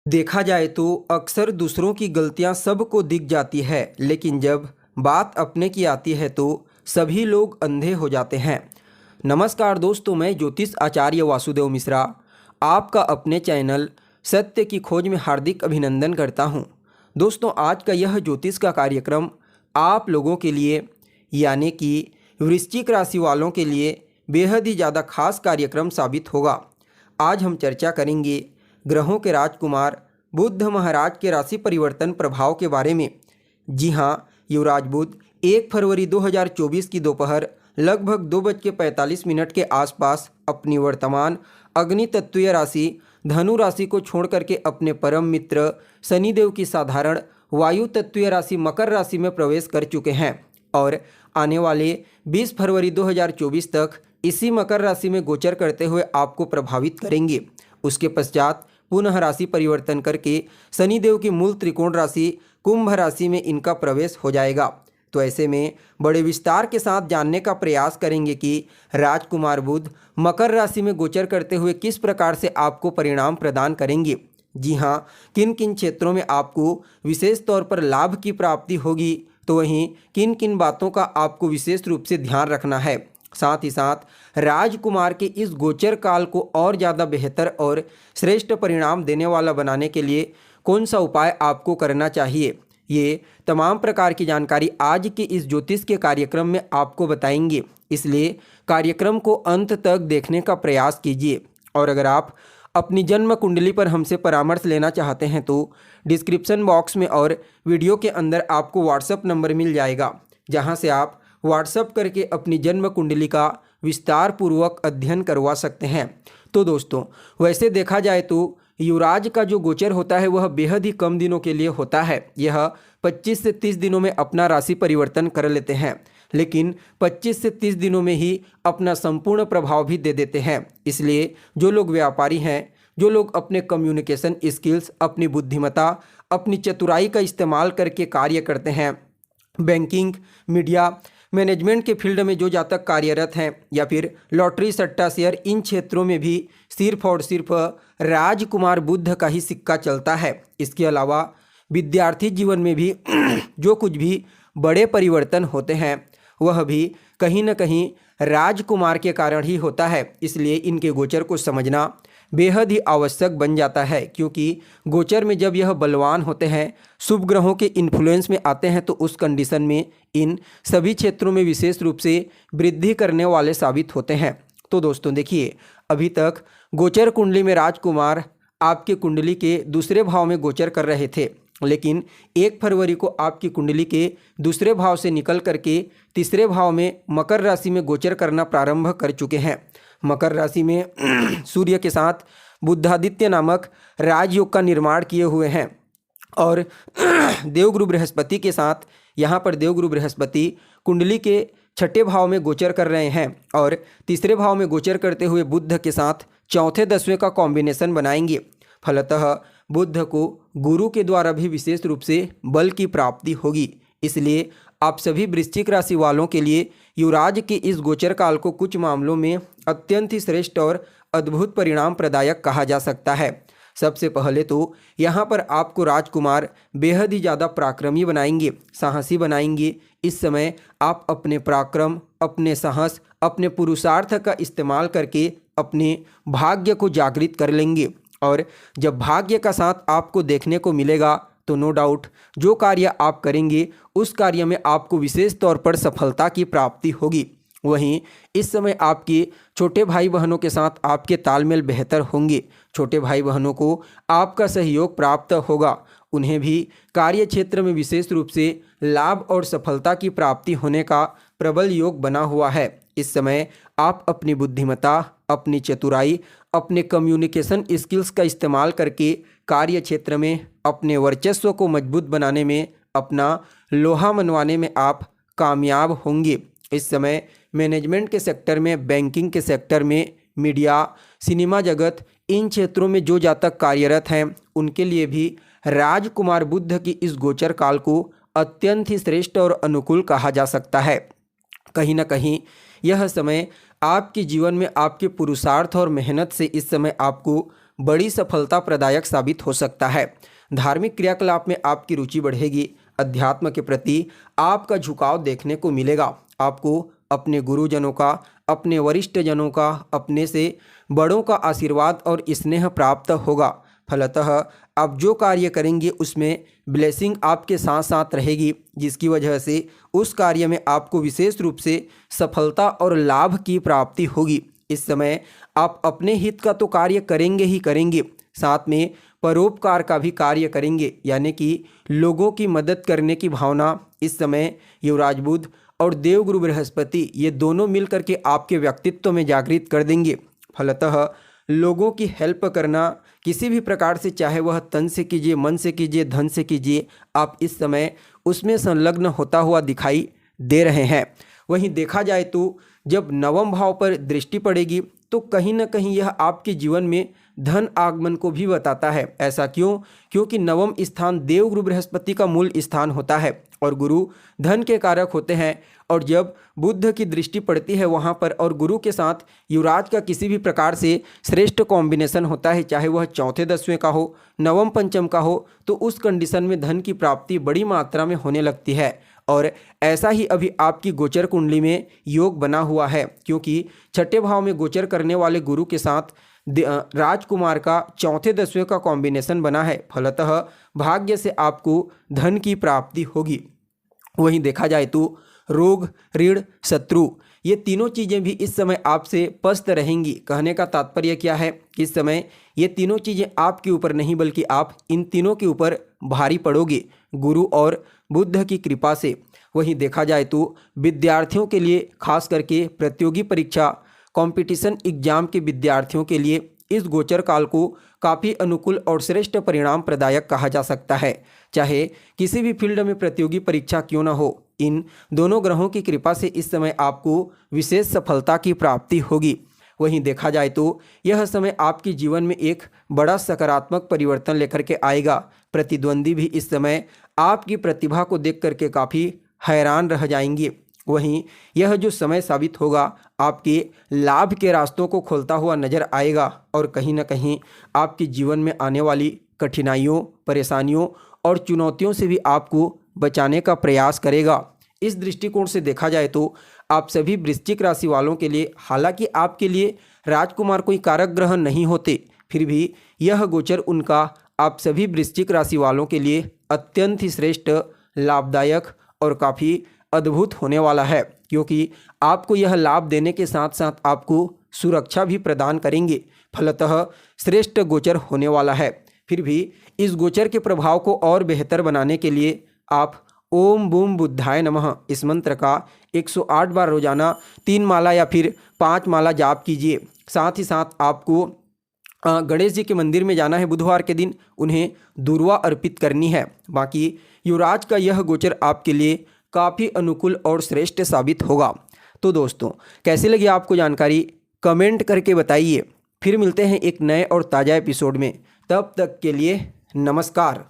देखा जाए तो अक्सर दूसरों की गलतियां सबको दिख जाती है, लेकिन जब बात अपने की आती है तो सभी लोग अंधे हो जाते हैं। नमस्कार दोस्तों, मैं ज्योतिष आचार्य वासुदेव मिश्रा आपका अपने चैनल सत्य की खोज में हार्दिक अभिनंदन करता हूं। दोस्तों, आज का यह ज्योतिष का कार्यक्रम आप लोगों के लिए यानी कि वृश्चिक राशि वालों के लिए बेहद ही ज़्यादा खास कार्यक्रम साबित होगा। आज हम चर्चा करेंगे ग्रहों के राजकुमार बुध महाराज के राशि परिवर्तन प्रभाव के बारे में। जी हाँ, युवराज बुध 1 फरवरी 2024 की दोपहर लगभग 2:45 के आसपास अपनी वर्तमान अग्नि तत्वीय राशि धनु राशि को छोड़ करके अपने परम मित्र शनिदेव की साधारण वायु तत्वीय राशि मकर राशि में प्रवेश कर चुके हैं और आने वाले 20 फरवरी 2024 तक इसी मकर राशि में गोचर करते हुए आपको प्रभावित करेंगे। उसके पश्चात पुनः राशि परिवर्तन करके शनिदेव की मूल त्रिकोण राशि कुंभ राशि में इनका प्रवेश हो जाएगा। तो ऐसे में बड़े विस्तार के साथ जानने का प्रयास करेंगे कि राजकुमार बुध मकर राशि में गोचर करते हुए किस प्रकार से आपको परिणाम प्रदान करेंगे। जी हाँ, किन किन क्षेत्रों में आपको विशेष तौर पर लाभ की प्राप्ति होगी, तो वहीं किन किन बातों का आपको विशेष रूप से ध्यान रखना है। साथ ही साथ राजकुमार के इस गोचर काल को और ज़्यादा बेहतर और श्रेष्ठ परिणाम देने वाला बनाने के लिए कौन सा उपाय आपको करना चाहिए, ये तमाम प्रकार की जानकारी आज के इस ज्योतिष के कार्यक्रम में आपको बताएंगे। इसलिए कार्यक्रम को अंत तक देखने का प्रयास कीजिए। और अगर आप अपनी जन्म कुंडली पर हमसे परामर्श लेना चाहते हैं तो डिस्क्रिप्शन बॉक्स में और वीडियो के अंदर आपको व्हाट्सएप नंबर मिल जाएगा, जहां से आप व्हाट्सएप करके अपनी जन्म कुंडली का विस्तार पूर्वक अध्ययन करवा सकते हैं। तो दोस्तों, वैसे देखा जाए तो युवराज का जो गोचर होता है वह बेहद ही कम दिनों के लिए होता है। यह 25 से 30 दिनों में अपना राशि परिवर्तन कर लेते हैं, लेकिन 25 से 30 दिनों में ही अपना संपूर्ण प्रभाव भी दे देते हैं। इसलिए जो लोग व्यापारी हैं, जो लोग अपने कम्युनिकेशन स्किल्स, अपनी बुद्धिमत्ता, अपनी चतुराई का इस्तेमाल करके कार्य करते हैं, बैंकिंग, मीडिया, मैनेजमेंट के फील्ड में जो जातक कार्यरत हैं या फिर लॉटरी, सट्टा, शेयर, इन क्षेत्रों में भी सिर्फ और सिर्फ राजकुमार बुध का ही सिक्का चलता है। इसके अलावा विद्यार्थी जीवन में भी जो कुछ भी बड़े परिवर्तन होते हैं वह भी कहीं न कहीं राजकुमार के कारण ही होता है। इसलिए इनके गोचर को समझना बेहद ही आवश्यक बन जाता है, क्योंकि गोचर में जब यह बलवान होते हैं, शुभ ग्रहों के इन्फ्लुएंस में आते हैं, तो उस कंडीशन में इन सभी क्षेत्रों में विशेष रूप से वृद्धि करने वाले साबित होते हैं। तो दोस्तों देखिए, अभी तक गोचर कुंडली में राजकुमार आपके कुंडली के दूसरे भाव में गोचर कर रहे थे, लेकिन 1 फरवरी को आपकी कुंडली के दूसरे भाव से निकल करके तीसरे भाव में मकर राशि में गोचर करना प्रारंभ कर चुके हैं। मकर राशि में सूर्य के साथ बुधादित्य नामक राजयोग का निर्माण किए हुए हैं और देवगुरु बृहस्पति के साथ यहाँ पर देवगुरु बृहस्पति कुंडली के 6ठे भाव में गोचर कर रहे हैं और तीसरे भाव में गोचर करते हुए बुध के साथ 4थे 10वें का कॉम्बिनेशन बनाएंगे। फलतः बुध को गुरु के द्वारा भी विशेष रूप से बल की प्राप्ति होगी। इसलिए आप सभी वृश्चिक राशि वालों के लिए युवराज के इस गोचर काल को कुछ मामलों में अत्यंत ही श्रेष्ठ और अद्भुत परिणाम प्रदायक कहा जा सकता है। सबसे पहले तो यहाँ पर आपको राजकुमार बेहद ही ज़्यादा पराक्रमी बनाएंगे, साहसी बनाएंगे। इस समय आप अपने पराक्रम, अपने साहस, अपने पुरुषार्थ का इस्तेमाल करके अपने भाग्य को जागृत कर लेंगे और जब भाग्य का साथ आपको देखने को मिलेगा तो नो डाउट जो कार्य आप करेंगे उस कार्य में आपको विशेष तौर पर सफलता की प्राप्ति होगी। वहीं इस समय आपके छोटे भाई बहनों के साथ आपके तालमेल बेहतर होंगे। छोटे भाई बहनों को आपका सहयोग प्राप्त होगा। उन्हें भी कार्य क्षेत्र में विशेष रूप से लाभ और सफलता की प्राप्ति होने का प्रबल योग बना हुआ है। इस समय आप अपनी बुद्धिमत्ता, अपनी चतुराई, अपने कम्युनिकेशन स्किल्स का इस्तेमाल करके कार्य क्षेत्र में अपने वर्चस्व को मजबूत बनाने में, अपना लोहा मनवाने में आप कामयाब होंगे। इस समय मैनेजमेंट के सेक्टर में, बैंकिंग के सेक्टर में, मीडिया, सिनेमा जगत, इन क्षेत्रों में जो जातक कार्यरत हैं उनके लिए भी राजकुमार बुध की इस गोचर काल को अत्यंत ही श्रेष्ठ और अनुकूल कहा जा सकता है। कहीं ना कहीं यह समय आपके जीवन में आपके पुरुषार्थ और मेहनत से इस समय आपको बड़ी सफलता प्रदायक साबित हो सकता है। धार्मिक क्रियाकलाप में आपकी रुचि बढ़ेगी। अध्यात्म के प्रति आपका झुकाव देखने को मिलेगा। आपको अपने गुरुजनों का, अपने वरिष्ठ जनों का, अपने से बड़ों का आशीर्वाद और स्नेह प्राप्त होगा। फलतः आप जो कार्य करेंगे उसमें ब्लेसिंग आपके साथ साथ रहेगी, जिसकी वजह से उस कार्य में आपको विशेष रूप से सफलता और लाभ की प्राप्ति होगी। इस समय आप अपने हित का तो कार्य करेंगे ही करेंगे, साथ में परोपकार का भी कार्य करेंगे, यानी कि लोगों की मदद करने की भावना इस समय युवराज बुध और देवगुरु बृहस्पति ये दोनों मिलकर के आपके व्यक्तित्व में जागृत कर देंगे। फलतः लोगों की हेल्प करना किसी भी प्रकार से, चाहे वह तन से कीजिए, मन से कीजिए, धन से कीजिए, आप इस समय उसमें संलग्न होता हुआ दिखाई दे रहे हैं। वहीं देखा जाए तो जब नवम भाव पर दृष्टि पड़ेगी तो कहीं ना कहीं यह आपके जीवन में धन आगमन को भी बताता है। ऐसा क्यों? क्योंकि नवम स्थान देवगुरु बृहस्पति का मूल स्थान होता है और गुरु धन के कारक होते हैं। और जब बुध की दृष्टि पड़ती है वहाँ पर और गुरु के साथ युवराज का किसी भी प्रकार से श्रेष्ठ कॉम्बिनेशन होता है, चाहे वह चौथे दसवें का हो, नवम पंचम का हो, तो उस कंडीशन में धन की प्राप्ति बड़ी मात्रा में होने लगती है। और ऐसा ही अभी आपकी गोचर कुंडली में योग बना हुआ है, क्योंकि छठे भाव में गोचर करने वाले गुरु के साथ राजकुमार का चौथे दसवें का कॉम्बिनेशन बना है। फलतः भाग्य से आपको धन की प्राप्ति होगी। वहीं देखा जाए तो रोग, ऋण, शत्रु ये तीनों चीज़ें भी इस समय आपसे पस्त रहेंगी। कहने का तात्पर्य क्या है कि इस समय ये तीनों चीज़ें आपके ऊपर नहीं बल्कि आप इन तीनों के ऊपर भारी पड़ोगे गुरु और बुध की कृपा से। वहीं देखा जाए तो विद्यार्थियों के लिए, खास करके प्रतियोगी परीक्षा, कंपटीशन एग्जाम के विद्यार्थियों के लिए इस गोचर काल को काफ़ी अनुकूल और श्रेष्ठ परिणाम प्रदायक कहा जा सकता है। चाहे किसी भी फील्ड में प्रतियोगी परीक्षा क्यों न हो, इन दोनों ग्रहों की कृपा से इस समय आपको विशेष सफलता की प्राप्ति होगी। वहीं देखा जाए तो यह समय आपके जीवन में एक बड़ा सकारात्मक परिवर्तन लेकर के आएगा। प्रतिद्वंदी भी इस समय आपकी प्रतिभा को देख करके काफ़ी हैरान रह जाएंगे। वहीं यह जो समय साबित होगा आपके लाभ के रास्तों को खोलता हुआ नजर आएगा और कहीं ना कहीं आपके जीवन में आने वाली कठिनाइयों, परेशानियों और चुनौतियों से भी आपको बचाने का प्रयास करेगा। इस दृष्टिकोण से देखा जाए तो आप सभी वृश्चिक राशि वालों के लिए, हालांकि आपके लिए राजकुमार कोई कारक ग्रह नहीं होते, फिर भी यह गोचर उनका आप सभी वृश्चिक राशि वालों के लिए अत्यंत ही श्रेष्ठ, लाभदायक और काफ़ी अद्भुत होने वाला है, क्योंकि आपको यह लाभ देने के साथ साथ आपको सुरक्षा भी प्रदान करेंगे। फलतः श्रेष्ठ गोचर होने वाला है। फिर भी इस गोचर के प्रभाव को और बेहतर बनाने के लिए आप ओम बूम बुद्धाय नमः इस मंत्र का 108 बार रोजाना 3 माला या फिर 5 माला जाप कीजिए। साथ ही साथ आपको गणेश जी के मंदिर में जाना है बुधवार के दिन, उन्हें दूर्वा अर्पित करनी है। बाकी युवराज का यह गोचर आपके लिए काफ़ी अनुकूल और श्रेष्ठ साबित होगा। तो दोस्तों, कैसी लगी आपको जानकारी कमेंट करके बताइए। फिर मिलते हैं एक नए और ताज़ा एपिसोड में। तब तक के लिए नमस्कार।